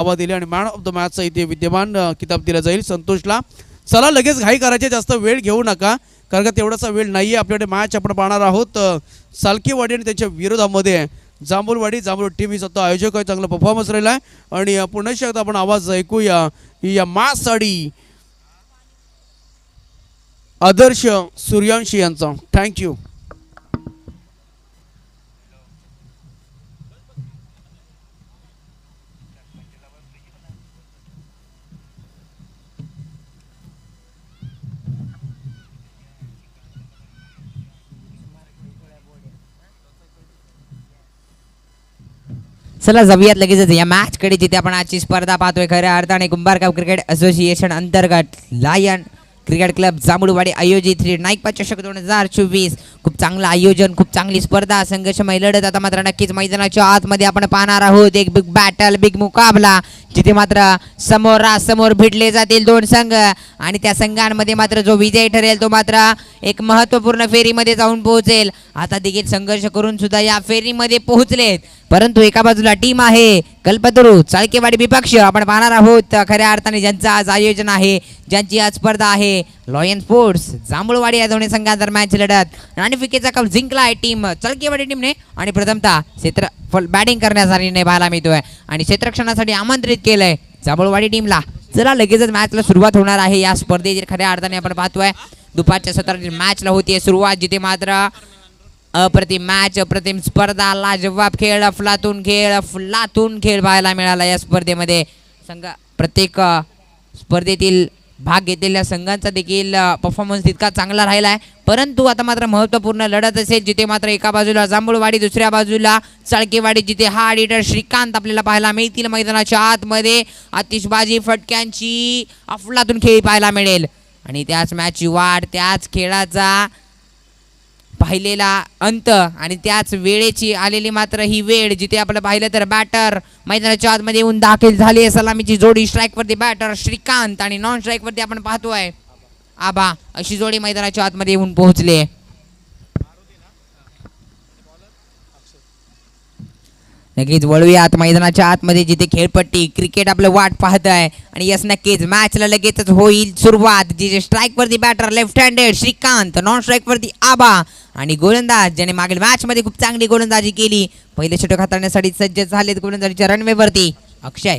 हवा दिली आणि मॅन ऑफ द मॅचचा इथे विद्यमान किताब दिला जाईल संतोषला. चला लगेच घाई करायचे, जास्त वेळ घेऊ नका कारण का तेवढासा वेळ नाही आहे आपल्याकडे. मॅच आपण पाहणार आहोत सालकीवाडी आणि त्यांच्या विरोधामध्ये जांभूळवाडी. जांभूळ टीम ही स्वतः आयोजक आहे, चांगला परफॉर्मन्स राहिला आहे आणि पुन्हा एकदा आपण आवाज ऐकूया या मॅचसाठी आदर्श सूर्यांशी यांचा. थँक्यू. चला जाऊयात लगेचच या मॅच कडे, जिथे आपण आजची स्पर्धा पाहतोय खऱ्या अर्थाने कुंभारगाव क्रिकेट असोसिएशन अंतर्गत लायन क्रिकेट क्लब जांभूळवाडी आयोजित नाईक चषक 2024. खूप चांगलं आयोजन, खूप चांगली स्पर्धा, संघर्षमय लढत. आता मात्र नक्कीच मैदानाच्या आतमध्ये आपण पाहणार आहोत एक बिग बॅटल, बिग मुकाबला, जिथे मात्र समोरासमोर भिडले जातील दोन संघ आणि त्या संघांमध्ये मात्र जो विजय ठरेल तो मात्र एक महत्त्वपूर्ण फेरीमध्ये जाऊन पोहोचेल. आता देखील संघर्ष करून सुद्धा या फेरीमध्ये पोहोचलेत, परंतु एका बाजूला टीम आहे कल्पतरू चाळकेवाडी विपक्ष. आपण पाहणार आहोत खऱ्या अर्थाने ज्यांचं आज आयोजन आहे, ज्यांची आज स्पर्धा आहे, लॉयन स्पोर्ट्स जांभूळवाडी या दोन्ही संघांदरम्यानची लढत. नाणेफेकीचा कप जिंकला आहे टीम चाळकेवाडी टीमने आणि प्रथमतः क्षेत्रफल बॅटिंग करण्यासाठी पाहायला मिळतोय आणि क्षेत्ररक्षणासाठी आमंत्रित केलंय जांभूळवाडी टीमला. चला लगेचच मॅचला सुरुवात होणार आहे या स्पर्धेची. खऱ्या अर्थाने आपण पाहतोय दुपारच्या सत्रातील मॅचला होतीये सुरुवात, जिथे मात्र अप्रतिम मॅच, अप्रतिम स्पर्धा, लाजवाब खेळ, अफलातून खेळ पाहायला मिळाला या स्पर्धेमध्ये. संघ प्रत्येक स्पर्धेतील भाग घेतलेल्या संघांचा देखील परफॉर्मन्स तितका चांगला राहिला आहे, परंतु आता मात्र महत्त्वपूर्ण लढत असेल, जिथे मात्र एका बाजूला जांभूळवाडी, दुसऱ्या बाजूला चाळकेवाडी, जिथे हा एडिटर श्रीकांत आपल्याला पाहायला मिळतील. मैदानाच्या आतमध्ये आतिषबाजी, फटक्यांची अफलातून खेळ पाहायला मिळेल आणि त्याच मॅचची वाट, त्याच खेळाचा पाहिलेला अंत आणि त्याच वेळेची आलेली मात्र ही वेळ, जिथे आपलं पाहिलं तर बॅटर मैदानाच्या आतमध्ये येऊन दाखल झाली. सलामीची जोडी, स्ट्राईकवरती बॅटर श्रीकांत आणि नॉन स्ट्राईकवरती आपण पाहतोय आबा, अशी जोडी मैदानाच्या आतमध्ये येऊन पोहोचले. नक्कीच वळूयात मैदानाच्या आतमध्ये, जिथे खेळपट्टी क्रिकेट आपलं वाट पाहत आहे आणि यस नक्कीच मॅचला लगेचच होईल सुरुवात. जिथे स्ट्राईकवरती batter left handed Shrikant, non स्ट्राईकवरती आबा आणि गोलंदाज ज्याने मागील मॅचमध्ये खूप चांगली गोलंदाजी केली, पहिले षटक हाताळण्यासाठी सज्ज झालेत गोलंदाजीच्या रनवेवरती अक्षय.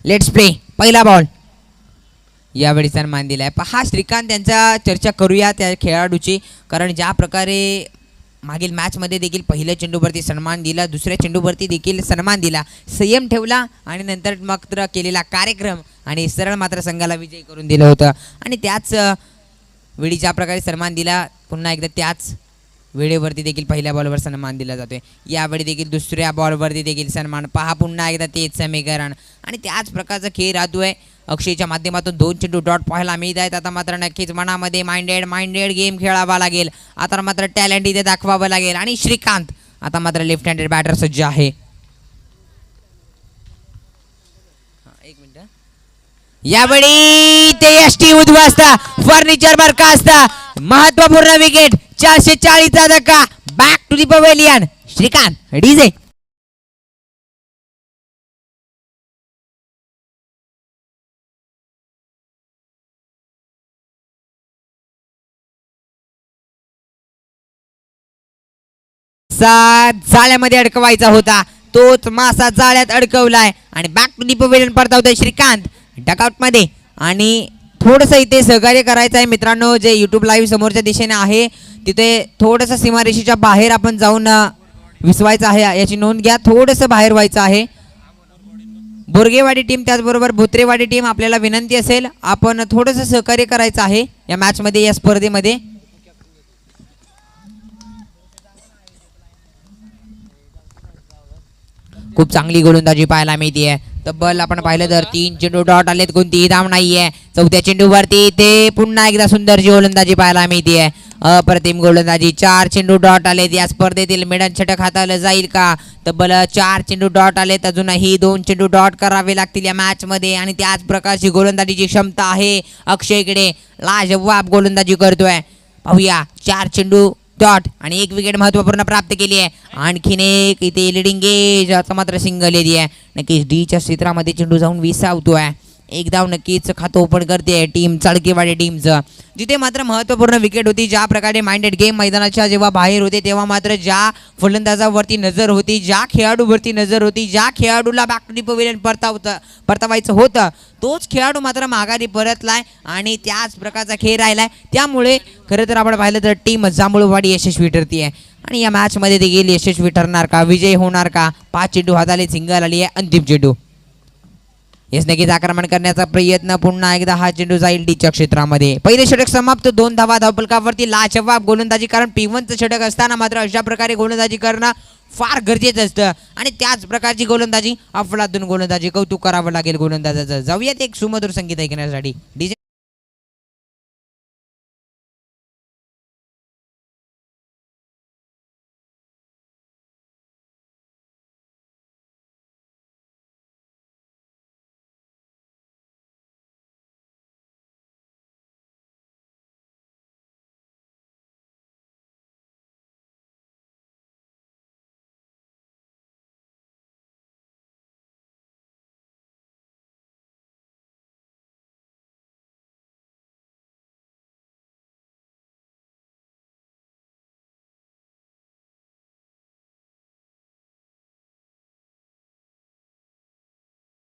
Let's play. पहिला बॉल यावेळी सन्मान दिलाय. पहा श्रीकांत यांचा चर्चा करूया त्या खेळाडूची, कारण ज्या प्रकारे मागील मॅचमध्ये देखील पहिल्या चेंडूवरती सन्मान दिला, दुसऱ्या चेंडूवरती देखील सन्मान दिला, संयम ठेवला आणि नंतर मात्र केलेला कार्यक्रम आणि सरळ मात्र संघाला विजयी करून दिलं होतं. आणि त्याच वेळी ज्या प्रकारे सन्मान दिला, पुन्हा एकदा त्याच वेळेवरती देखील पहिल्या बॉलवर सन्मान दिला जातोय. यावेळी देखील दुसऱ्या बॉलवरती देखील सन्मान. पहा पुन्हा एकदा तेच समीकरण आणि त्याच प्रकारचा खेळ राहतोय. अक्षयच्या माध्यमातून 2 चेंडू डॉट पाहायला मिळत आहेत. आता मात्र नक्कीच मनामध्ये माइंडेड गेम खेळावा लागेल. आता मात्र टॅलेंट इथे दाखवावं लागेल आणि श्रीकांत आता मात्र लेफ्ट हँडेड बॅटर सज्ज आहे. एक मिनिट. यावेळी ते एसटी उद्ध्वस्त, फर्निचर बरखास्त, महत्वपूर्ण विकेट, 440चा धक्का, back to the pavilion. Shrikant DJ. जाळ्यामध्ये अडकवायचा होता, तोच मासा जाळ्यात अडकवलाय आणि बॅक टू दी पवेलियन परतवतोय श्रीकांत डकआउट मध्ये. आणि थोडंसं इथे सहकार्य करायचं आहे मित्रांनो, जे यूट्यूब लाईव्ह समोरच्या दिशेने आहे तिथे थोडंसं सीमारेषेच्या बाहेर आपण जाऊन विसवायचं आहे, याची नोंद घ्या. थोडंसं बाहेर व्हायचं आहे. बोरगेवाडी टीम त्याचबरोबर भुत्रेवाडी टीम, आपल्याला विनंती असेल आपण थोडंसं सहकार्य करायचं आहे या मॅचमध्ये, या स्पर्धेमध्ये. खूप चांगली गोलंदाजी पाहायला मिळते. तब्बल आपण पाहिलं तर 3 चेंडू डॉट आलेत, कोणतीही धाव नाहीये. चौथ्या चेंडूवरती ते पुन्हा एकदा सुंदरची गोलंदाजी पाहायला मिळते. अप्रतिम गोलंदाजी. 4 चेंडू डॉट आलेत. या स्पर्धेतील मिडन षटक हाताळलं जाईल का? तब्बल 4 चेंडू डॉट आलेत. अजूनही 2 चेंडू डॉट करावे लागतील या मॅच मध्ये आणि त्याच प्रकारची गोलंदाजीची क्षमता आहे अक्षयकडे. लाजवाब गोलंदाजी करतोय. पाहूया 4 चेंडू डॉट आणि 1 विकेट महत्त्वपूर्ण प्राप्त केली आहे. आणखीन एक इथे लिडिंग एज आता मात्र सिंगल एरिया आहे. नक्कीच डीच्या क्षेत्रामध्ये चेंडू जाऊन विसावतोय. एक धाव नक्कीच खातं ओपन करते टीम चाळकेवाडी टीमचं, जिथे मात्र महत्त्वपूर्ण विकेट होती. ज्या प्रकारे माइंडेड गेम मैदानाच्या जेव्हा बाहेर होते तेव्हा मात्र ज्या फलंदाजावरती नजर होती, ज्या खेळाडूवरती नजर होती, ज्या खेळाडूला बॅक टू दी पवेलियन परतावायचं होतं, तोच खेळाडू मात्र माघारी परतलाय आणि त्याच प्रकारचा खेळ राहिलाय. त्यामुळे खरं तर आपण पाहिलं तर टीम जांभूळवाडी यशस्वी ठरती आहे आणि या मॅचमध्ये देखील यशस्वी ठरणार का, विजय होणार का? 5 चेंडू हाताले सिंगल आली आहे. अंतिम चेंडू येस नक्कीच आक्रमण करण्याचा प्रयत्न. पुन्हा एकदा हा चेंडू जाईल डीच्या क्षेत्रामध्ये. पहिले षटक समाप्त. 2 धावा धावफलकावरती. लाजवाब गोलंदाजी, कारण P1चं षटक असताना मात्र अशा प्रकारे गोलंदाजी करणं फार गरजेचं असतं आणि त्याच प्रकारची गोलंदाजी, अफलातून गोलंदाजी, कौतुक करावं लागेल गोलंदाजाचं. जाऊयात एक सुमधुर संगीत ऐकण्यासाठी. डीजे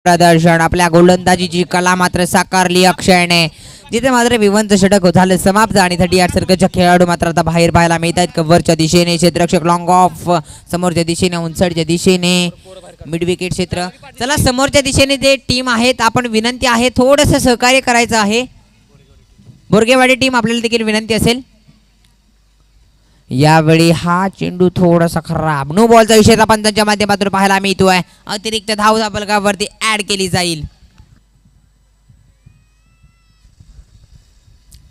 प्रदर्शन, आपल्या गोलंदाजीची कला मात्र साकारली अक्षयने, जिथे मात्र विवंत षटक झालं समाप्त आणि 38 सर्कलच्या खेळाडू मात्र आता बाहेर पाहायला मिळत आहेत. कव्हरच्या दिशेने क्षेत्ररक्षक लॉंग ऑफ, समोरच्या दिशेने उंचडच्या दिशेने मिड विकेट क्षेत्र. चला समोरच्या दिशेने जे टीम आहेत, आपण विनंती आहे थोडंसं सहकार्य करायचं आहे. बोरगेवाडी टीम आपल्याला देखील विनंती असेल. यावेळी हा चेंडू थोडासा खराब, नो बॉलचा इशारा पण त्यांच्या माध्यमातून पाहायला मिळतोय. अतिरिक्त धाव फलकावरती ऍड केली जाईल.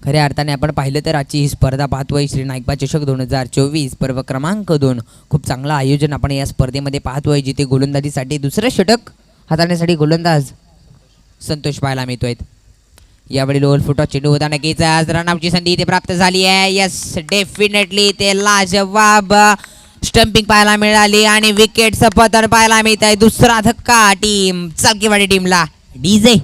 खऱ्या अर्थाने आपण पाहिलं तर आजची ही स्पर्धा पाहतोय श्री नाईकबा चषक 2024 पर्व क्रमांक 2. खूप चांगलं आयोजन आपण या स्पर्धेमध्ये पाहतोय, जिथे गोलंदाजीसाठी दुसरं षटक हाताळण्यासाठी गोलंदाज संतोष पाहायला मिळतोय. यावेळी लोअर फुट चेंडू होता. नक्कीच आज रनआउटची संधी इथे प्राप्त झाली आहे. यस डेफिनेटली ते लाजवाब स्टंपिंग पाहायला मिळाली आणि विकेट पतन पाहायला मिळत आहे. दुसरा धक्का टीम चाळकेवाडी टीमला. डीजे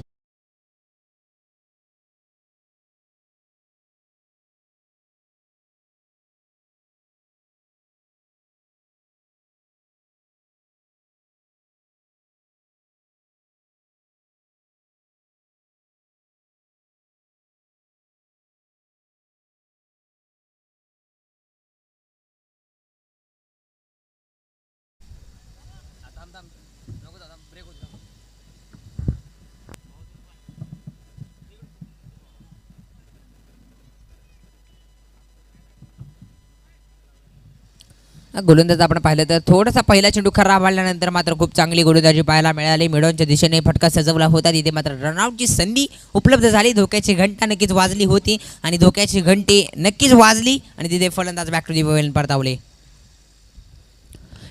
गोलंदाज आपण पाहिलं तर थोडासा पहिला चेंडू खराब आल्यानंतर मात्र खूप चांगली गोलंदाजी पाहायला मिळाली. मिडॉनच्या दिशेने फटका सजवला होता, तिथे मात्र रनआउटची संधी उपलब्ध झाली. धोक्याची घंटा नक्कीच वाजली होती आणि धोक्याची घंटी नक्कीच वाजली आणि तिथे फलंदाज बॅक टू दी पवेलियन परतावले.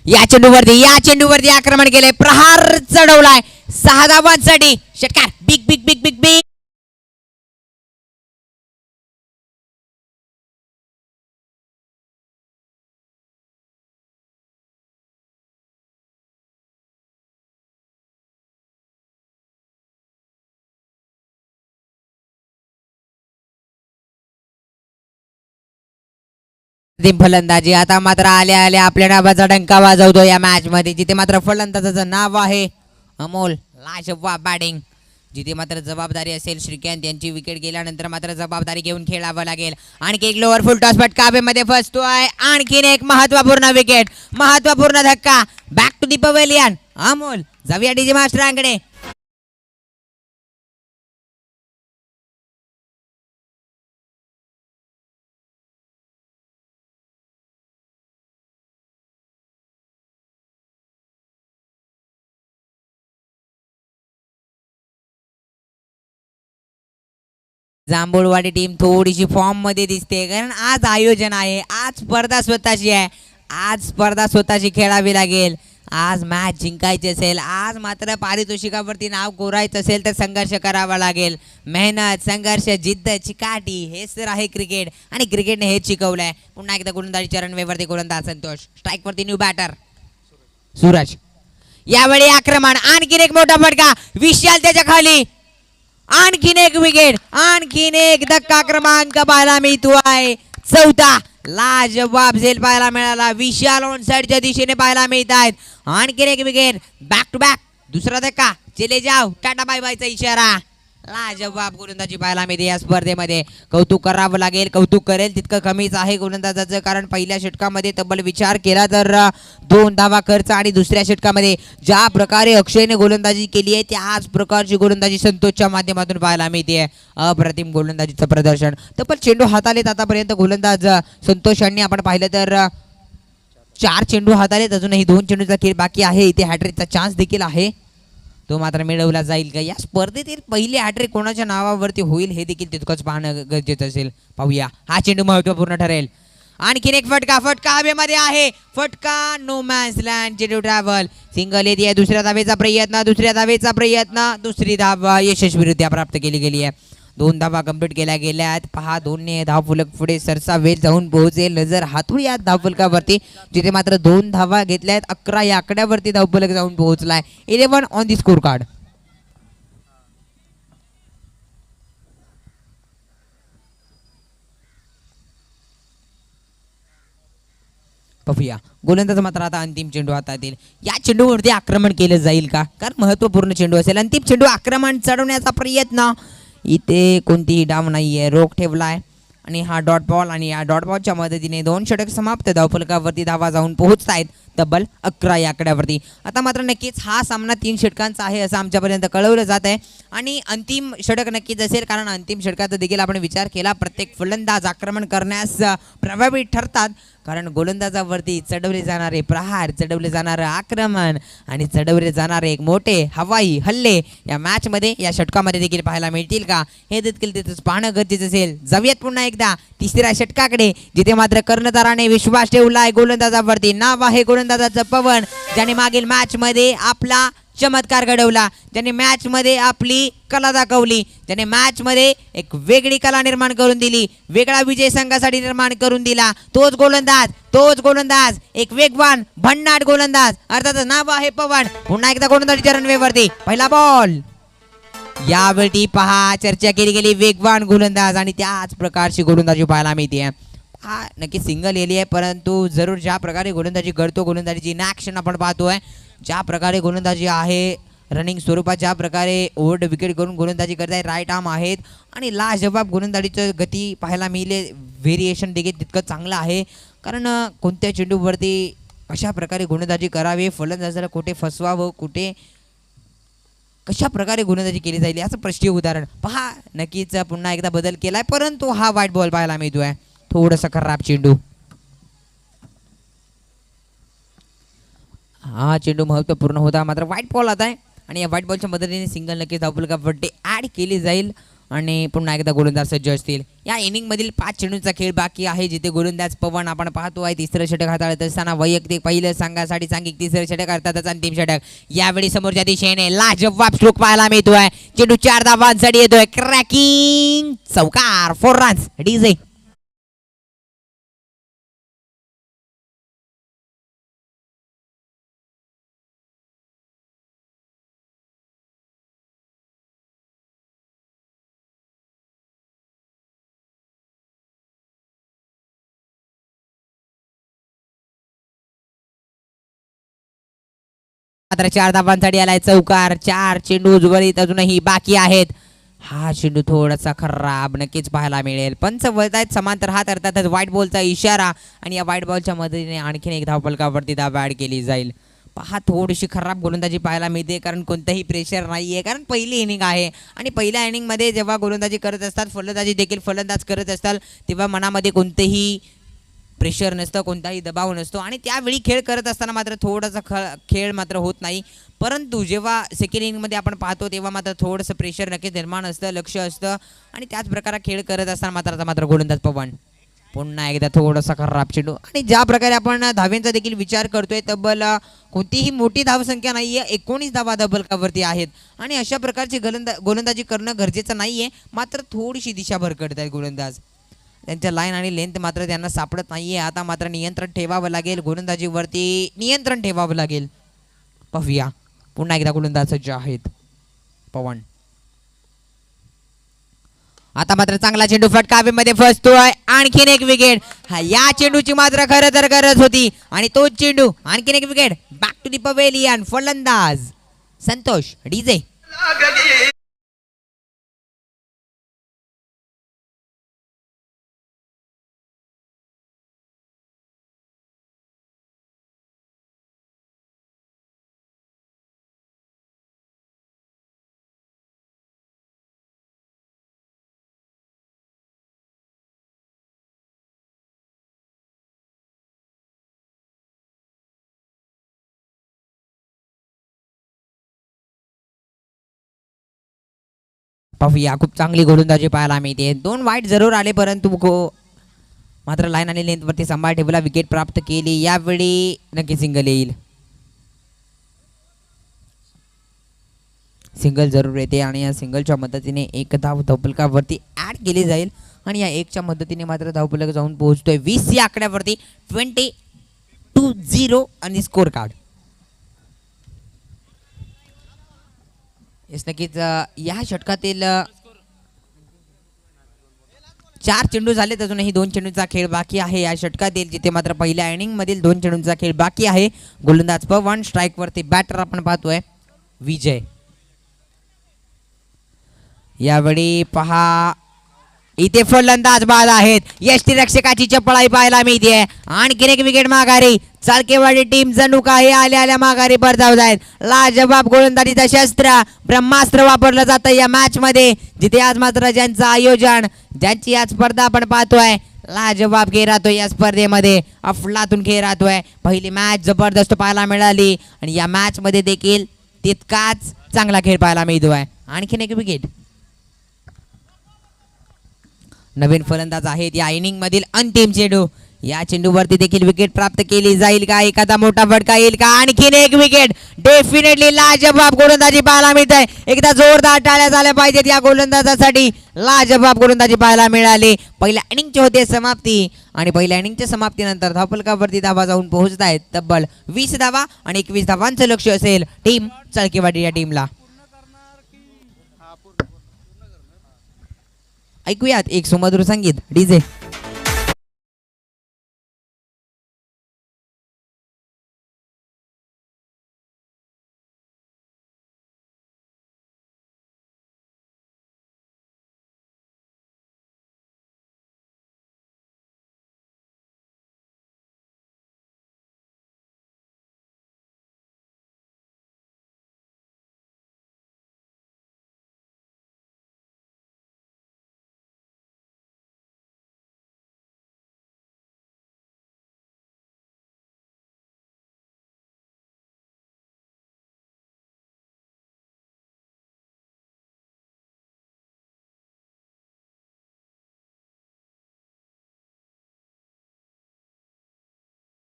या चेंडूवरती आक्रमण केले, प्रहार चढवलाय 6 धावांसाठी. षटकार big big big big big. फलंदाजी आता मात्र आल्या आल्या आपल्या नावाचा डंका वाजवतो या मॅच मध्ये, जिथे मात्र फलंदाजाचं नाव आहे अमोल लाजवाब बॅटिंग, जिथे मात्र जबाबदारी असेल श्रीकांत यांची. विकेट गेल्यानंतर मात्र जबाबदारी घेऊन खेळावं लागेल. आणखी एक लोअर फुल टॉस बट काबेमध्ये फसतोय. आणखीन एक महत्वपूर्ण विकेट, महत्वपूर्ण धक्का. Back to the pavilion Amol. जाऊया डीजे मास्टरांकडे. जांभूळवाडी टीम थोडीशी फॉर्म मध्ये दिसते, कारण आज आयोजन आहे, आज स्पर्धा स्वतःची आहे, आज स्पर्धा स्वतःची खेळावी लागेल. आज मॅच जिंकायची असेल, आज मात्र पारितोषिकावरती नाव कोरायचं असेल तर संघर्ष करावा लागेल. मेहनत, संघर्ष, जिद्द, चिकाटी हेच तर आहे क्रिकेट आणि क्रिकेटने हेच शिकवलंय. पुन्हा एकदा गोलंदाजी रनवेवरती गोलंदाज संतोष, स्ट्राईकवरती न्यू बॅटर सूरज. यावेळी आक्रमण, आणखीन एक मोठा फटका विशाल त्याच्या खाली, आणखीन एक विकेट, आणखीन एक धक्का क्रमांक पाहायला मिळतो आहे. चौथा लाजवाब झेल पाहायला मिळाला, विशाल ऑन साइडच्या दिशेने पाहायला मिळत आहेत. आणखीन एक विकेट, बॅक टू बॅक, दुसरा धक्का, चले जाव, टाटा बाय बायचा इशारा. लाजवाब गोलंदाजी पाहायला मिळते या स्पर्धेमध्ये. कौतुक करावं लागेल, कौतुक करेल तितकं कमीच आहे गोलंदाजाचं, कारण पहिल्या षटकामध्ये तब्बल विचार केला तर 2 धावा खर्च आणि दुसऱ्या षटकामध्ये ज्या प्रकारे अक्षयने गोलंदाजी केली आहे त्याच प्रकारची गोलंदाजी संतोषच्या माध्यमातून पाहायला मिळते. अप्रतिम गोलंदाजीचं प्रदर्शन. तब्बल चेंडू हातालेत आतापर्यंत गोलंदाज संतोष यांनी आपण पाहिलं तर 4 चेंडू हातालेत, अजूनही 2 चेंडूचा खेळ बाकी आहे. इथे हॅट्रिकचा चान्स देखील आहे, तो मात्र मिळवला जाईल का? या स्पर्धेतील पहिली हॅट्रिक कोणाच्या नावावरती होईल हे देखील तितकंच पाहणं गरजेचं असेल. पाहूया, हा चेंडू महत्त्वपूर्ण ठरेल. आणखीन एक फटका, फटका हवेमध्ये आहे, फटका नो मॅन्स लँड, चेंडू ट्रॅव्हल, सिंगल येते. दुसऱ्या धावेचा प्रयत्न, दुसऱ्या धावेचा प्रयत्न, दुसरी धाव यशस्वीरित्या प्राप्त केली गेली आहे. 2 धावा कंप्लीट केल्या गेल्यात. पहा, 2 धावफलक पुढे सरसा वेळ जाऊन पोहोचेल. नजर हातून या धावफलकावरती, जिथे मात्र 2 धावा घेतल्या आहेत. 11 या आकड्यावरती धावफलक जाऊन पोहोचलाय. 11 ऑन दी स्कोर कार्ड. पाहूया, गोलंदाज मात्र आता अंतिम चेंडू हातात येईल. या चेंडूवरती आक्रमण केलं जाईल का? कारण महत्त्वपूर्ण चेंडू असेल. अंतिम चेंडू, आक्रमण चढवण्याचा प्रयत्न. इथे कोणतीही डाव नाहीये, रोख ठेवलाय आणि हा डॉट बॉल, आणि या डॉट बॉलच्या मदतीने 2 षटक समाप्त. धावफलकावरती धावा जाऊन पोहोचतायत तब्बल 11 या आकड्यावरती. आता मात्र नक्कीच हा सामना 3 षटकांचा आहे असं आमच्यापर्यंत कळवलं जात आहे आणि अंतिम षटक नक्कीच असेल, कारण अंतिम षटकाचा देखील आपण विचार केला. प्रत्येक फलंदाज आक्रमण करण्यास प्रभावी ठरतात, कारण गोलंदाजावरती चढवले जाणारे प्रहार, चढवले जाणारं आक्रमण आणि चढवले जाणारे एक मोठे हवाई हल्ले या मॅचमध्ये, या षटकामध्ये देखील पाहायला मिळतील का हे देखील तिथंच पाहणं गरजेचं असेल. जाऊयात पुन्हा एकदा तिसऱ्या षटकाकडे, जिथे मात्र कर्णधाराने विश्वास ठेवलाय गोलंदाजावरती. नाव आहे गोलंदाजाचं पवन, ज्याने मागील मॅचमध्ये आपला चमत्कार घडवला, ज्याने मॅच मध्ये आपली कला दाखवली, ज्याने मॅच मध्ये एक वेगळी कला निर्माण करून दिली, वेगळा विजय संघासाठी निर्माण करून दिला. तोच गोलंदाज, एक वेगवान भन्नाट गोलंदाज, अर्थातच नाव आहे पवन. पुन्हा एकदा गोलंदाजीच्या रनवेवरती पहिला बॉल. यावेळी पहा, चर्चा केली गेली वेगवान गोलंदाज आणि त्याच प्रकारची गोलंदाजी पाहायला मिळते. हा नक्की सिंगल एली आहे, परंतु जरूर ज्या प्रकारे गोलंदाजी करतो, गोलंदाजीची इन ॲक्शन आपण पाहतोय, ज्या प्रकारे गोलंदाजी आहे रनिंग स्वरूपात, ज्या प्रकारे ओव्हर विकेट करून गोलंदाजी करत आहे, राईट आर्म आहेत आणि लाजवाब गोलंदाजीचं गती पाहायला मिळेल. व्हेरिएशन देखील तितकं चांगलं आहे, कारण कोणत्या चेंडूवरती अशा प्रकारे गोलंदाजी करावी, फलंदाजाला कुठे फसवावं, कुठे कशा प्रकारे गोलंदाजी केली जाईल याचं प्रश्न उदाहरण पहा. नक्कीच पुन्हा एकदा बदल केलाय, परंतु हा व्हाईट बॉल पाहायला मिळतोय. थोडंसं खराब चेंडू. हा चेंडू महत्त्वपूर्ण होता, मात्र व्हाईट बॉल आता आहे आणि या व्हाईट बॉलच्या मदतीने सिंगल नक्कीच धावफलकावरती ॲड केली जाईल आणि पुन्हा एकदा गोलंदाज सज्ज असतील. या इनिंगमधील 5 चेंडूंचा खेळ बाकी आहे, जिथे गोलंदाज पवन आपण पाहतो आहे तिसरं षटक हाताळत असताना वैयक्तिक पहिलं संघासाठी सांघिक तिसरं षटक, अर्थातच अंतिम षटक. यावेळी समोरच्या दिशेने लाजवाब स्ट्रोक पाहायला मिळतोय. चेंडू 4 धावांसाठी येतोय, क्रॅकिंग चौकार, 4 रन्स डीजे. मात्र 4 धावांसाठी आलाय चौकार. 4 चेंडू उजवळीत अजूनही बाकी आहेत. हा चेंडू थोडासा खराब नक्कीच पाहायला मिळेल. पंच वळतायत समांतर हात, अर्थातच व्हाईट बॉलचा इशारा आणि या व्हाईट बॉलच्या मदतीने आणखीन एक धावफलकावरती धाव ॲड केली जाईल. पहा, थोडीशी खराब गोलंदाजी पाहायला मिळते, कारण कोणतंही प्रेशर नाही आहे, कारण पहिली इनिंग आहे आणि पहिल्या इनिंगमध्ये जेव्हा गोलंदाजी करत असतात, फलंदाजी देखील फलंदाज करत असतात, तेव्हा मनामध्ये कोणतेही प्रेशर नसतं, कोणताही दबाव नसतो आणि त्यावेळी खेळ करत असताना मात्र थोडासा खेळ मात्र होत नाही. परंतु जेव्हा सेकंड इनिंगमध्ये आपण पाहतो तेव्हा मात्र थोडंसं प्रेशर नक्कीच निर्माण असतं, लक्ष असतं आणि त्याच प्रकारे खेळ करत असताना मात्र गोलंदाज पवन पुन्हा एकदा थोडासा खराब चेंडू आणि ज्या प्रकारे आपण धाव्यांचा देखील विचार करतोय तब्बल कोणतीही मोठी धावसंख्या नाहीये, 19 धावा धबलकावरती आहेत आणि अशा प्रकारची गोलंदाजी करणं गरजेचं नाहीये. मात्र थोडीशी दिशा भरकटत आहेत गोलंदाज, त्यांच्या लाईन आणि लेंथ मात्र त्यांना सापडत नाहीये. आता मात्र नियंत्रण ठेवावं लागेल, गोलंदाजीवरती नियंत्रण ठेवावं लागेल. पाहूया पुन्हा एकदा गोलंदाज सज्ज आहेत पवन. आता मात्र चांगला चेंडू फटकावेमध्ये फसतोय, आणखीन एक विकेट. या चेंडूची मात्र खरं तर गरज होती आणि तोच चेंडू आणखीन एक wicket. Back to the pavilion. फलंदाज संतोष डीजे. पाहूया खूप चांगली गोलंदाजी पाहायला मिळते. 2 वाईट जरूर आले परंतु मात्र लाईन आणि लेंथ वरती सांभाळ ठेवला, विकेट प्राप्त केली. यावेळी नक्की सिंगल येईल, सिंगल जरूर येते आणि या सिंगलच्या मदतीने एक धाव धावफलकावरती ऍड केली जाईल आणि या एकच्या मदतीने मात्र धावफलक जाऊन पोहोचतोय 20 या आकड्यावरती. 20-0 आणि स्कोर कार्ड. येस नक्कीच या षटकातील 4 चेंडू झालेत, अजूनही 2 चेंडूंचा खेळ बाकी आहे या षटकातील, जिथे मात्र पहिल्या इनिंग मधील 2 चेंडूंचा खेळ बाकी आहे. गोलंदाज पवन, स्ट्राईक वरती बॅटर आपण पाहतोय विजय. यावेळी पहा इथे फलंदाज बाद आहेत. यष्टीरक्षकाची चपळाई पाहायला मिळते. आणखीन एक विकेट माघारी. चालकेवाडी टीम जणू काही आल्या माघारी परतावत आहेत. लाजबाब गोलंदाजीचं शस्त्र ब्रह्मास्त्र वापरलं जातं या मॅच मध्ये, जिथे आज मात्र ज्यांचं आयोजन, ज्यांची आज स्पर्धा आपण पाहतोय, लाजबाब खेळ राहतोय या स्पर्धेमध्ये, अफलातून खेळ राहतोय. पहिली मॅच जबरदस्त पाहायला मिळाली आणि या मॅच मध्ये देखील तितकाच चांगला खेळ पाहायला मिळतोय. आणखीन एक विकेट. नवीन फलंदाज आहेत या इनिंग मधील अंतिम चेंडू. या चेंडूवरती देखील विकेट प्राप्त केली जाईल का? एखादा मोठा फटका येईल का? आणखीन एक विकेट. डेफिनेटली लाजबाब गोलंदाजी पाहायला मिळत आहे. एकदा जोरदार टाळ्या झाल्या पाहिजेत या गोलंदाजासाठी. लाजबाब गोलंदाजी पाहायला मिळाली. पहिल्या इनिंगची होते समाप्ती आणि पहिल्या इनिंगच्या समाप्तीनंतर धावफलकावरती धावा जाऊन पोहोचत आहेत. तब्बल 20 धावा आणि 21 धावांचं लक्ष असेल टीम चाळकेवाडी या टीमला. ऐकूयात एक सुमधुर संगीत डीजे.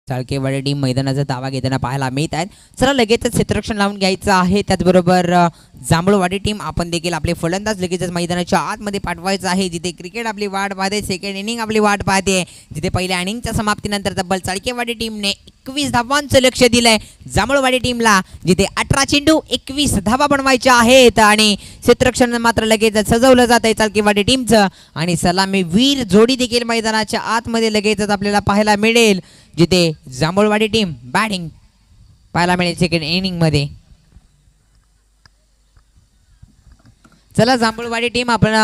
चाळकेवाडी टीम मैदानाचा दावा घेताना पाहायला मिळत आहेत. चला लगेचच क्षेत्ररक्षण लावून घ्यायचं आहे. त्याचबरोबर जांभूळवाडी टीम आपण देखील आपले फलंदाज लगेचच मैदानाच्या आतमध्ये पाठवायचं आहे, जिथे क्रिकेट आपली वाट पाहते, सेकंड इनिंग आपली वाट पाहते, जिथे पहिल्या इनिंगच्या समाप्तीनंतर तब्बल चाळकेवाडी टीमने 21 धावांचं लक्ष दिलंय जांभूळवाडी टीमला, जिथे 18 चेंडू 21 धावा बनवायच्या आहेत आणि क्षेत्ररक्षण मात्र लगेचच सजवलं जात आहे चाळकेवाडी टीमचं आणि सलामी वीर जोडी देखील मैदानाच्या आतमध्ये लगेचच आपल्याला पाहायला मिळेल, जिथे जांभूळवाडी टीम बॅटिंग पाहायला मिळेल सेकंड इनिंग मध्ये. चला जांभूळवाडी टीम आपण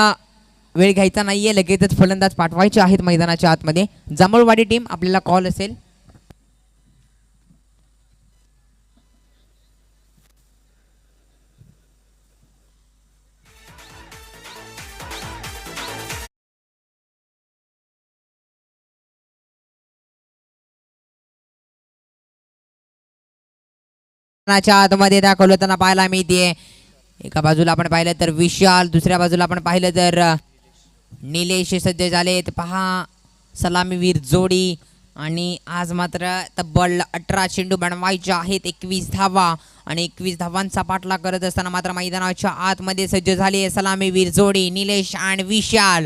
वेळ घ्यायचा नाहीये, लगेचच फलंदाज पाठवायचे आहेत मैदानाच्या आतमध्ये. जांभूळवाडी टीम आपल्याला कॉल असेल. आतमध्ये दाखवलं त्यांना पाहायला मिळते. एका बाजूला आपण पाहिलं तर विशाल, दुसऱ्या बाजूला आपण पाहिलं तर निलेश सज्ज झालेत. पहा सलामीवीर जोडी आणि आज मात्र तब्बल 18 चेंडू बनवायचे आहेत, 21 धावा आणि 21 धावांचा पाठलाग करत असताना मात्र मैदानाच्या आतमध्ये सज्ज झाली आहे सलामीवीर जोडी निलेश आणि विशाल.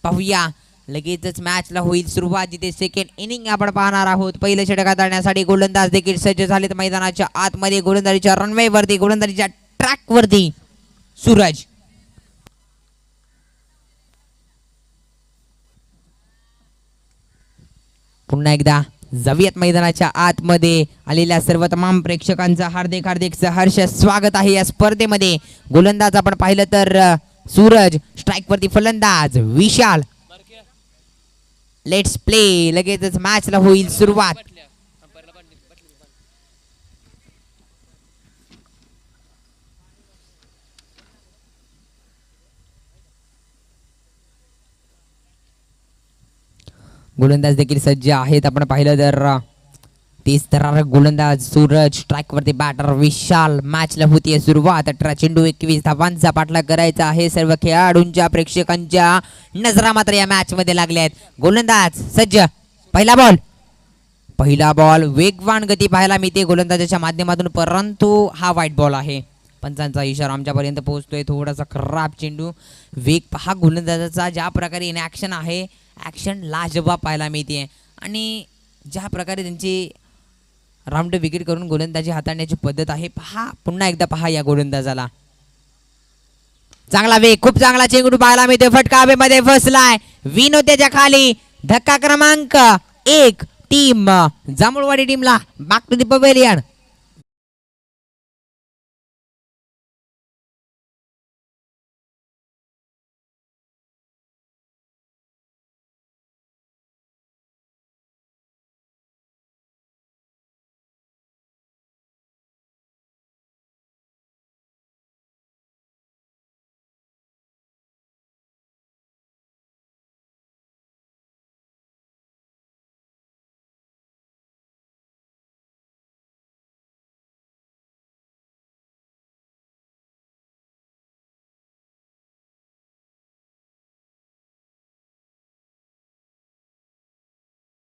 पाहूया लगेचच मॅचला होईल सुरुवात, जिथे सेकंड इनिंग आपण पाहणार आहोत. पहिलं षटक हाताळण्यासाठी गोलंदाज देखील सज्ज झालेत मैदानाच्या आतमध्ये. गोलंदाजीच्या रनवेवरती, गोलंदाजीच्या ट्रॅकवरती सूरज. पुन्हा एकदा जाऊयात मैदानाच्या आतमध्ये. आलेल्या सर्व तमाम प्रेक्षकांचं हार्दिक हार्दिक सहर्ष स्वागत आहे या स्पर्धेमध्ये. गोलंदाज आपण पाहिलं तर सूरज, स्ट्राईक वरती फलंदाज विशाल. Let's play. लगेचच मॅचला होईल सुरुवात. गोलंदाज देखील सज्ज आहेत. आपण पाहिलं तर तेच तर गोलंदाज सूरज, स्ट्राईक वरती बॅटर विशाल. मॅचला होतीये सुरुवात. 18 चेंडू 21 धावांचा पाठलाग करायचा आहे. सर्व खेळाडूंच्या प्रेक्षकांच्या नजरा मात्र या मॅच मध्ये लागल्या आहेत. गोलंदाज सज्ज. पहिला बॉल वेगवान गती पाहायला मिळते गोलंदाजाच्या माध्यमातून, परंतु हा वाईट बॉल आहे. पंचांचा इशारा आमच्यापर्यंत पोहोचतोय. थोडासा खराब चेंडू. वेग पहा गोलंदाजाचा, ज्या प्रकारे इन ॲक्शन आहे, ॲक्शन लाजवाब पाहायला मिळते. आणि ज्या प्रकारे त्यांची राऊंड विकेट करून गोलंदाजी हाताळण्याची पद्धत आहे, पहा पुन्हा एकदा पहा या गोलंदाजाला. चांगला वेग, खूप चांगला चेंडू पाहायला मिळतोय. फटका हवेमध्ये फसलाय. विनोद त्याच्या खाली. धक्का क्रमांक 1 टीम जांभूळवाडी टीमला बॅक टू द पवेलियन.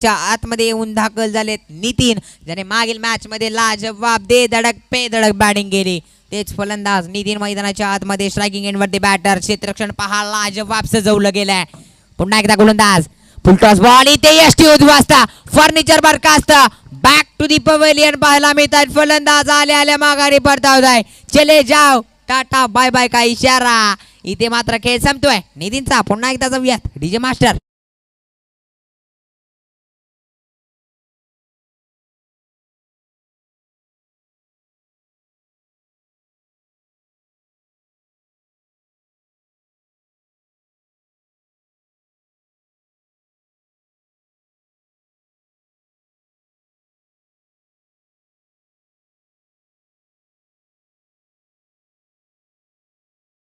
आतमध्ये येऊन दाखल झालेत नितीन, ज्याने मागील मॅच मध्ये लाजवाब दे धडक पे धडक बॅटिंग केली. तेच फलंदाज नितीन मैदानाच्या आतमध्ये स्ट्रायकिंग एंड वरती बॅटर. क्षेत्ररक्षण पहा लाजवाब सजवलं गेलंय. पुन्हा एकदा गोलंदाज. फुलटॉस बॉल इथे यष्टी उद्ध्वस्त. फर्निचर बरखास्त. बॅक टू दी पवेलियन पाहायला मिळतात. फलंदाज आल्या आल्या माघारी परतावताय. चले जाव, टाटा बाय बाय का इशारा. इथे मात्र खेळ संपतोय नितीनचा. पुन्हा एकदा जाऊयात डीजे मास्टर.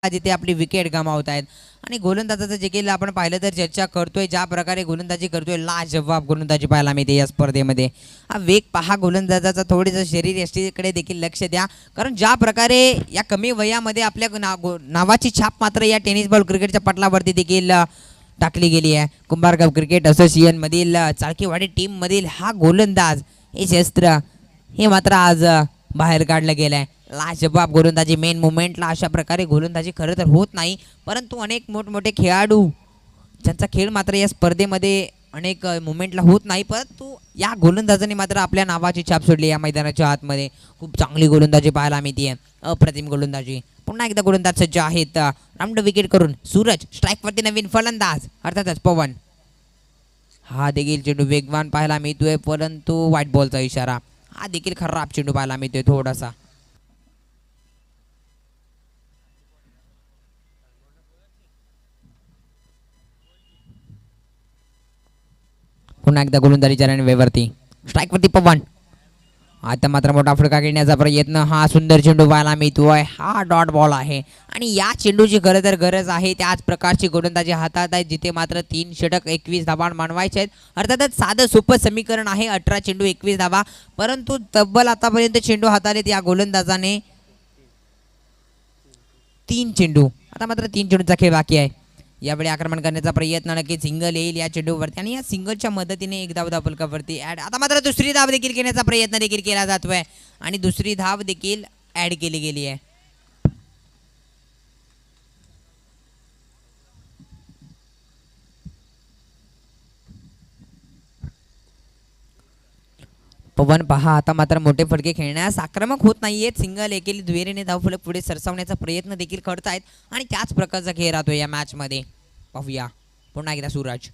जिथे आपली विकेट गमावत आहेत. आणि गोलंदाजाचं जे केलं आपण पाहिलं तर चर्चा करतोय, ज्या प्रकारे गोलंदाजी करतोय लाजवाब गोलंदाजी पाहायला मिळते या स्पर्धेमध्ये. हा वेग पहा गोलंदाजाचा. थोडंसं शरीर यष्टीकडे देखील लक्ष द्या, कारण ज्या प्रकारे या कमी वयामध्ये आपल्या नावाची छाप मात्र या टेनिस बॉल क्रिकेटच्या पटलावरती देखील टाकली गेली आहे. कुंभारगाव क्रिकेट असोसिएशन मधील चाळकीवाडी टीम मधील हा गोलंदाज, हे शस्त्र हे मात्र आज बाहेर काढलं गेलंय. लाजवाब गोलंदाजी. मेन मुवमेंटला अशा प्रकारे गोलंदाजी खरं तर होत नाही, परंतु अनेक मोठमोठे खेळाडू ज्यांचा खेळ मात्र या स्पर्धेमध्ये अनेक मुवमेंटला होत नाही, परंतु या गोलंदाजाने मात्र आपल्या नावाची छाप सोडली या मैदानाच्या आतमध्ये. खूप चांगली गोलंदाजी पाहायला मिळते, अप्रतिम गोलंदाजी. पुन्हा एकदा गोलंदाज सज्ज आहेत राऊंड विकेट करून. सूरज, स्ट्राईकवरती नवीन फलंदाज अर्थातच पवन. हा देखील चेंडू वेगवान पाहायला मिळतोय, परंतु व्हाईट बॉलचा इशारा. हा देखील खराब चेंडू पाहायला मिळतोय थोडासा. पुन्हा एकदा गोलंदाजीच्या रनवेवरती. स्ट्राईकवरती पवन. आता मात्र मोठा फटका घेण्याचा प्रयत्न. हा सुंदर चेंडू पाहायला मिळतोय. हा डॉट बॉल आहे आणि या चेंडूची खरं तर गरज आहे. त्याच प्रकारची गोलंदाजी हातात आहे, जिथे मात्र 3 षटक 21 धावा मानवायचे आहेत. अर्थातच साधं सोपं समीकरण आहे 18 चेंडू 21 धावा, परंतु तब्बल आतापर्यंत चेंडू हाताळलेत या गोलंदाजाने 3 चेंडू. आता मात्र 3 चेंडूचा खेळ बाकी आहे. यावेळी आक्रमण करण्याचा प्रयत्न, नक्की सिंगल येईल या चेंडूवरती आणि या सिंगलच्या मदतीने एक धाव धावफलकावरती ॲड. आता मात्र दुसरी धाव देखील घेण्याचा प्रयत्न देखील केला जातोय आणि दुसरी धाव देखील ॲड केली गेली आहे. पवन पहा आता मात्र मोठे फटके खेळण्यास आक्रमक होत नाहीयेत. सिंगल एकेली दुहेरीने धावफलक पुढे सरसावण्याचा प्रयत्न देखील करतायत आणि त्याच प्रकारचा खेळ राहतो या मॅचमध्ये. पाहूया पुन्हा एकदा सूरज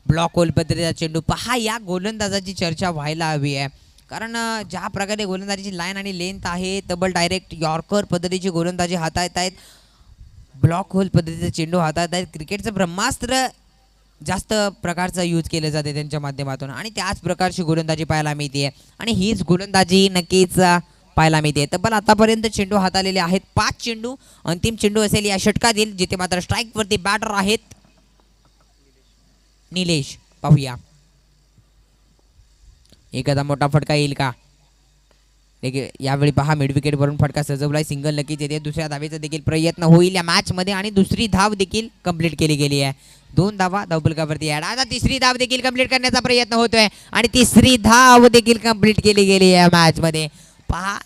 ब्लॉक होल पद्धतीचा चेंडू. पहा या गोलंदाजाची चर्चा व्हायला हवी आहे, कारण ज्या प्रकारे गोलंदाजीची लाईन आणि लेंथ आहे, तब्बल डायरेक्ट यॉर्कर पद्धतीची गोलंदाजी हाताळत आहेत, ब्लॉक होल पद्धतीचा चेंडू हाताळत आहेत. क्रिकेटचं ब्रह्मास्त्र जास्त प्रकारचा यूज केलं जाते त्यांच्या माध्यमातून आणि त्याच प्रकारची गोलंदाजी पाहायला मिळते आणि हीच गोलंदाजी नक्कीच पाहायला मिळते. तब्बल आतापर्यंत चेंडू हाताळलेले आहेत 5 चेंडू. अंतिम चेंडू असेल या षटकातील, जिथे मात्र स्ट्राईकवरती बॅटर आहेत निलेश. पाहूया एखादा मोठा फटका येईल का. यावेळी पहा मिड विकेट वरून फटका सजवलाय. सिंगल नक्कीच येते. दुसऱ्या धावेचा देखील प्रयत्न होईल या मॅच मध्ये आणि दुसरी धाव देखील कंप्लीट केली गेली आहे. 2 धावा धावफलकावरती ॲड. आता तिसरी धाव देखील कंप्लीट करण्याचा प्रयत्न होतोय आणि तिसरी धाव देखील कंप्लीट केली गेली आहे मॅच मध्ये. पहा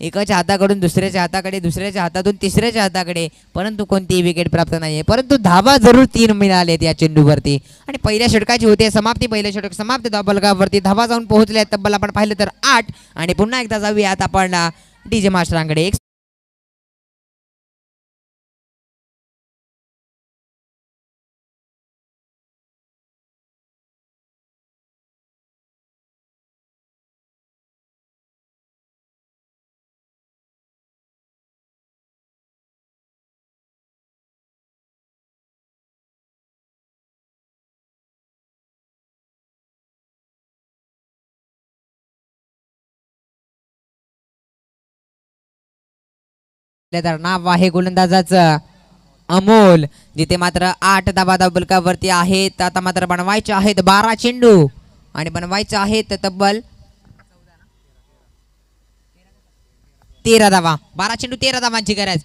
एकाच्या हाताकडून दुसऱ्याच्या हाताकडे, दुसऱ्याच्या हातातून तिसऱ्याच्या हाताकडे, परंतु कोणतीही विकेट प्राप्त नाहीये. परंतु धावा जरूर 3 मिळालेत या चेंडूवरती आणि पहिल्या षटकाची होते समाप्ती. पहिलं षटक समाप्त. धावफलकावरती धावा जाऊन पोहोचल्या तब्बल आपण पाहिलं तर 8. आणि पुन्हा एकदा जाऊयात आपण डीजे मास्टरांकडे. तर नाव आहे गोलंदाजाचं अमोल, जिथे मात्र 8 धावा धावफलकावरती आहेत. आता मात्र बनवायचे आहेत 12 चेंडू आणि बनवायचे आहेत तब्बल 13 धावा. 12 चेंडू 13 धावांची गरज.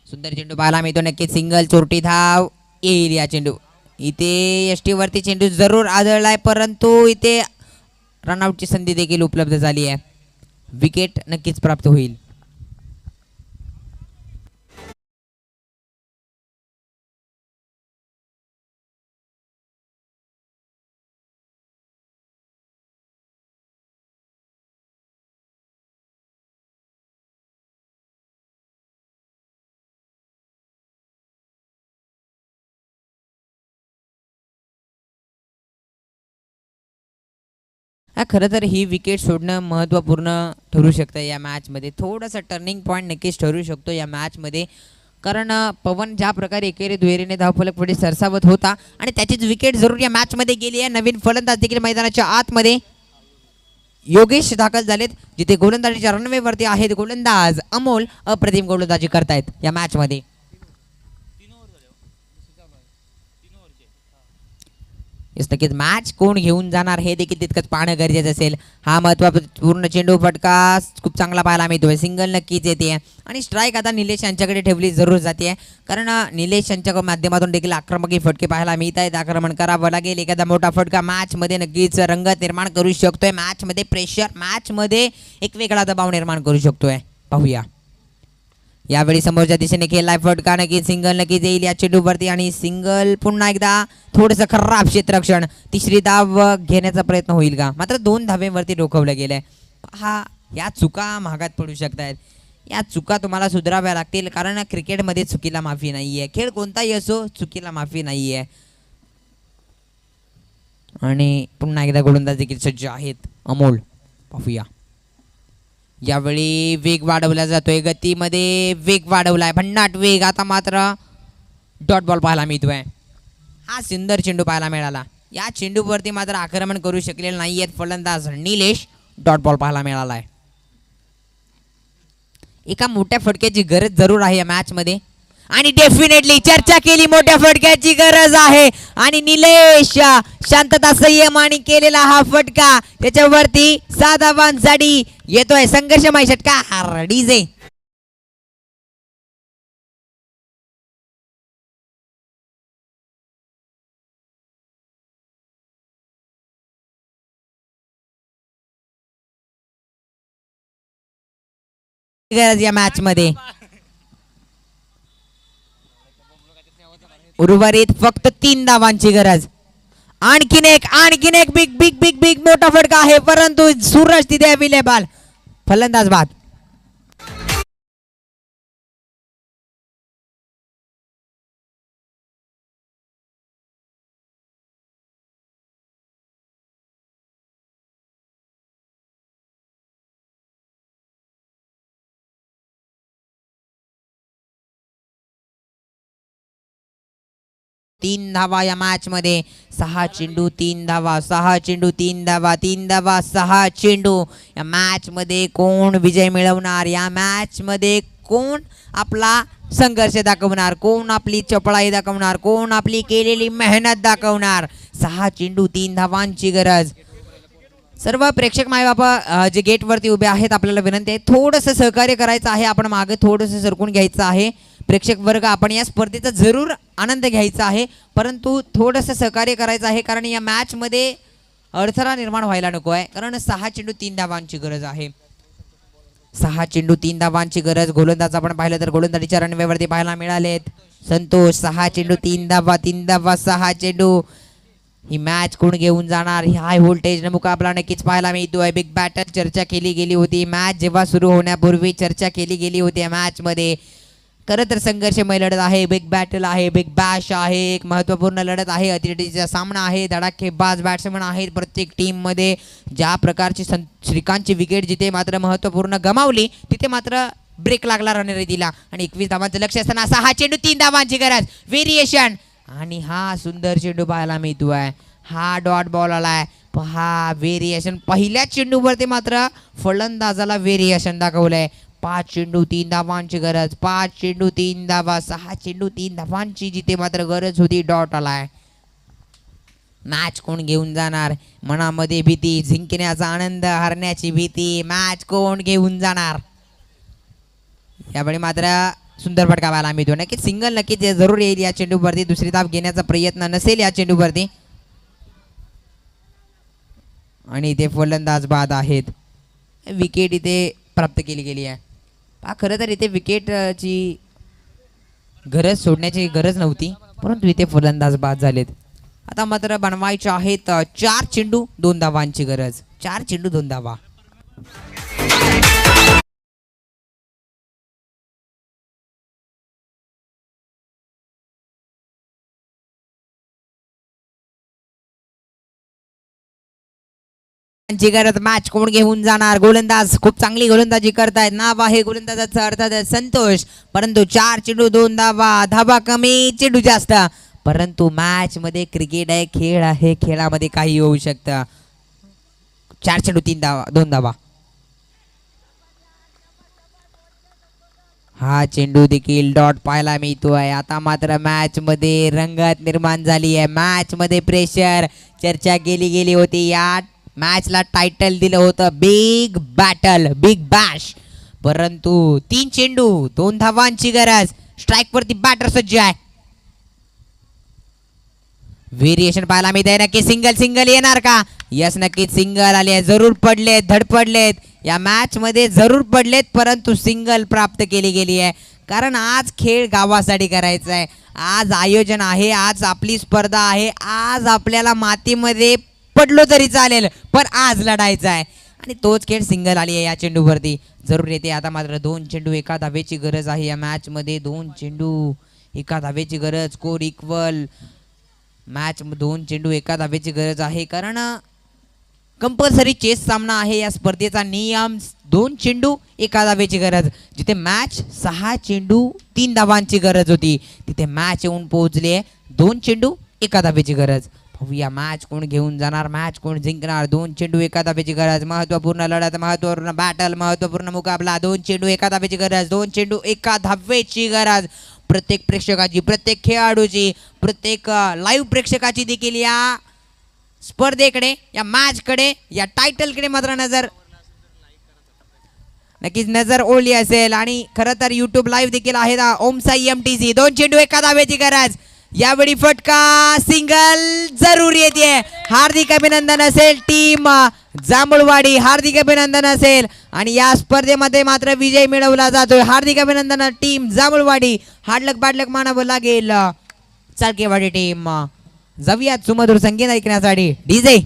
सुंदर चेंडू पाहायला मिळतो. नक्कीच सिंगल चोरटी धाव येईल या चेंडू. इथे एसटी वरती चेंडू जरूर आदळलाय, परंतु इथे रनआउटची संधी देखील उपलब्ध झाली आहे. विकेट नक्कीच प्राप्त होईल. खरं तर ही विकेट सोडणं महत्त्वपूर्ण ठरू शकतं या मॅचमध्ये. थोडंसं टर्निंग पॉईंट नक्कीच ठरू शकतो या मॅचमध्ये, कारण पवन ज्या प्रकारे एकेरी दुहेरीने धावफलक पुढे सरसावत होता आणि त्याचीच विकेट जरूर या मॅचमध्ये गेली आहे. नवीन फलंदाज देखील मैदानाच्या आतमध्ये योगेश दाखल झालेत, जिथे गोलंदाजीच्या रनवेवरती आहेत. गोलंदाज अमोल अप्रतिम गोलंदाजी करतायत या मॅचमध्ये. नक्कीच मॅच कोण घेऊन जाणार हे देखील तितकंच पाहणं गरजेचं असेल. हा महत्त्वपूर्ण चेंडू फटका खूप चांगला पाहायला मिळतोय. सिंगल नक्कीच येते आणि स्ट्राईक आता निलेश यांच्याकडे ठेवली जरूर जाते, कारण निलेश यांच्या माध्यमातून देखील आक्रमक फटके पाहायला मिळत आहेत. आक्रमण करावं लागेल. एखादा मोठा फटका मॅचमध्ये नक्कीच रंगत निर्माण करू शकतोय. मॅचमध्ये प्रेशर, मॅचमध्ये एक वेगळा दबाव निर्माण करू शकतोय. पाहूया यावेळी समोरच्या दिशेने खेळलाय फटका. नक्कीच सिंगल नक्कीच येईल या चेंडूवरती आणि सिंगल पुन्हा एकदा थोडंसं खराब क्षेत्ररक्षण. तिसरी धाव घेण्याचा प्रयत्न होईल का. मात्र 2 धावेवरती रोखवलं गेलंय. हा या चुका महागात पडू शकतायत. या चुका तुम्हाला सुधाराव्या लागतील, कारण क्रिकेटमध्ये चुकीला माफी नाहीये. खेळ कोणताही असो, चुकीला माफी नाहीये. आणि पुन्हा एकदा गोलंदाज देखील सज्ज आहेत अमोल. पाहूया यावेळी वेग वाढवला जातोय. गतीमध्ये वेग वाढवलाय, भन्नाट वेग. आता मात्र डॉट बॉल पाहायला मिळतोय. हा सुंदर चेंडू पाहायला मिळाला. या चेंडूवरती मात्र आक्रमण करू शकलेले नाहीयेत फलंदाज निलेश. डॉट बॉल पाहायला मिळालाय. एका मोठ्या फटक्याची गरज जरूर आहे या मॅच मध्ये आणि डेफिनेटली चर्चा केली मोठ्या फटक्याची गरज आहे आणि निलेश शांतता संयमाने केलेला हा फटका, त्याच्यावरती 6 धावांसाठी येतोय संघर्षमय षटका. डीजे गरज या मॅच मध्ये. उर्वरित फक्त 3 धावांची गरज. आणखीन एक बिग बिग बिग बिग मोठा फटका आहे, परंतु सूरज तिथे अवेलेबल. फलंदाज बाद. तीन धावा या मॅच मध्ये. 6 चेंडू 3 धावा, 6 चेंडू 3 धावा, 3 धावा 6 चेंडू. या मॅच मध्ये कोण विजय मिळवणार, या मॅच मध्ये कोण आपला संघर्ष दाखवणार, कोण आपली चपळाई दाखवणार, कोण आपली केलेली मेहनत दाखवणार. 6 चेंडू 3 धावांची गरज. सर्व प्रेक्षक मायबाप जे गेटवरती उभे आहेत, आपल्याला विनंती आहे थोडंसं सहकार्य करायचं आहे. आपण मागे थोडंसं सरकून घ्यायचं आहे. प्रेक्षक वर्ग, आपण या स्पर्धेचा जरूर आनंद घ्यायचा आहे, परंतु थोडंसं सहकार्य करायचं आहे, कारण या मॅचमध्ये अडथळा निर्माण व्हायला नको आहे. कारण 6 चेंडू 3 धावांची गरज आहे. 6 चेंडू 3 धावांची गरज. गोलंदाज आपण पाहिलं तर गोलंदाजीच्या रनवेवरती पाहायला मिळालेत. संतोष 6 चेंडू 3 धावा, 3 धावा 6 चेंडू. ही मॅच कोण घेऊन जाणार, ही हाय व्होल्टेज मुकाबला नक्कीच पाहायला मिळतोय. बिग बॅटल चर्चा केली गेली होती मॅच जेव्हा सुरू होण्यापूर्वी, चर्चा केली गेली होती या मॅच मध्ये. खरं तर संघर्षमय लढत आहे, बिग बॅटल आहे, बिग बॅश आहे, एक महत्त्वपूर्ण लढत आहे, अतिरेकीचा सामना आहे, धडाकेबाज बॅट्समन आहेत प्रत्येक टीम मध्ये. ज्या प्रकारची श्रीकांतची विकेट जिथे मात्र महत्त्वपूर्ण गमावली, तिथे मात्र ब्रेक लागला रणनीतीला. आणि 21 धावांचं लक्ष असताना 6 चेंडू 3 धावांची गरज. व्हेरिएशन, आणि हा सुंदर चेंडू पाहायला मिळतोय. हा डॉट बॉल आलाय, पहा व्हेरिएशन. पहिल्या चेंडूवरती मात्र फलंदाजाला व्हेरिएशन दाखवलंय. 5 चेंडू 3 धावांची गरज. 5 चेंडू 3 धावा, 6 चेंडू 3 धावांची जिथे मात्र गरज होती, डॉट आलाय. मॅच कोण घेऊन जाणार, मनामध्ये भीती, जिंकण्याचा आनंद, हरण्याची भीती. मॅच कोण घेऊन जाणार. यावेळी मात्र सुंदर फटका पाहायला मिळतो. नक्कीच सिंगल नक्कीच जरूर येईल या चेंडूवरती. दुसरी धाव घेण्याचा प्रयत्न नसेल या चेंडूवरती. आणि इथे फलंदाज बाद आहेत. विकेट इथे प्राप्त केली गेली आहे. खरं तर इथे विकेटची गरज सोडण्याची गरज नव्हती, परंतु इथे फलंदाज बाद झालेत. आता मात्र बनवायचे आहेत 4 चेंडू 2 धावांची गरज. 4 चेंडू 2 धावा. गरज. मॅच कोण घेऊन जाणार. गोलंदाज खूप चांगली गोलंदाजी करतायत. नाव आहे गोलंदाजाचं अर्थात संतोष, परंतु 4 चेंडू 2 धावा. धावा कमी, चेंडू जास्त, परंतु मॅच मध्ये क्रिकेट आहे, खेळ आहे, खेळामध्ये काही होऊ शकतं. 4 चेंडू 3 धावा 2 धावा. हा चेंडू देखील डॉट पाहायला मिळतोय. आता मात्र मॅच मध्ये रंगत निर्माण झाली आहे. मॅच मध्ये प्रेशर. चर्चा केली गेली होती, या मॅचला टायटल दिलं होतं बिग बॅटल, बिग बॅश, परंतु 3 चेंडू 2 धावांची गरज. स्ट्राईक वरती बॅटर सज्ज आहे. व्हेरिएशन पाहायला मिळते. नक्की सिंगल येणार का. यस, नक्कीच सिंगल आले. जरूर पडलेत, धडपडलेत या मॅच मध्ये, जरूर पडलेत, परंतु सिंगल प्राप्त केली गेली आहे. कारण आज खेळ गावासाठी करायचा आहे. आज आयोजन आहे, आज आपली स्पर्धा आहे. आज आपल्याला मातीमध्ये पडलो तरी चालेल, पण आज लढायचा आहे. आणि तोच खेळ सिंगल आली आहे या चेंडूवरती. जरूर येते. आता मात्र 2 चेंडू 1 धावेची गरज आहे या मॅच मध्ये. 2 चेंडू 1 धावेची गरज. Score equal. मॅच 2 चेंडू 1 धावेची गरज आहे, कारण कंपल्सरी चेस सामना आहे. या स्पर्धेचा नियम 2 चेंडू 1 धावेची गरज. जिथे मॅच 6 चेंडू 3 धावांची गरज होती, तिथे मॅच येऊन पोहोचली आहे 2 चेंडू 1 धावेची गरज. पाहूया मॅच कोण घेऊन जाणार, मॅच कोण जिंकणार. 2 चेंडू 1 धावेची गरज. महत्त्वपूर्ण लढत, महत्त्वपूर्ण बॅटल, महत्त्वपूर्ण मुकाबला. 2 चेंडू 1 धावेची गरज. 2 चेंडू 1 धावेची गरज. प्रत्येक प्रेक्षकाची, प्रत्येक खेळाडूची, प्रत्येक लाईव्ह प्रेक्षकाची देखील या स्पर्धेकडे, या मॅचकडे, या टायटलकडे मात्र नक्कीच नजर ओढली असेल. आणि खरं तर युट्यूब लाईव्ह देखील आहे ओम साई MTC. 2 चेंडू 1 धावेची गरज. यावेळी फटका सिंगल जरूर येते. हार्दिक अभिनंदन असेल टीम जांभूळवाडी, हार्दिक अभिनंदन असेल आणि या स्पर्धेमध्ये मात्र विजय मिळवला जातोय. हार्दिक अभिनंदन टीम जांभूळवाडी. हाडलक पाडलक मानावं लागेल चालकेवाडी टीम. जाऊयात सुमधुर संगीत ऐकण्यासाठी. डीजे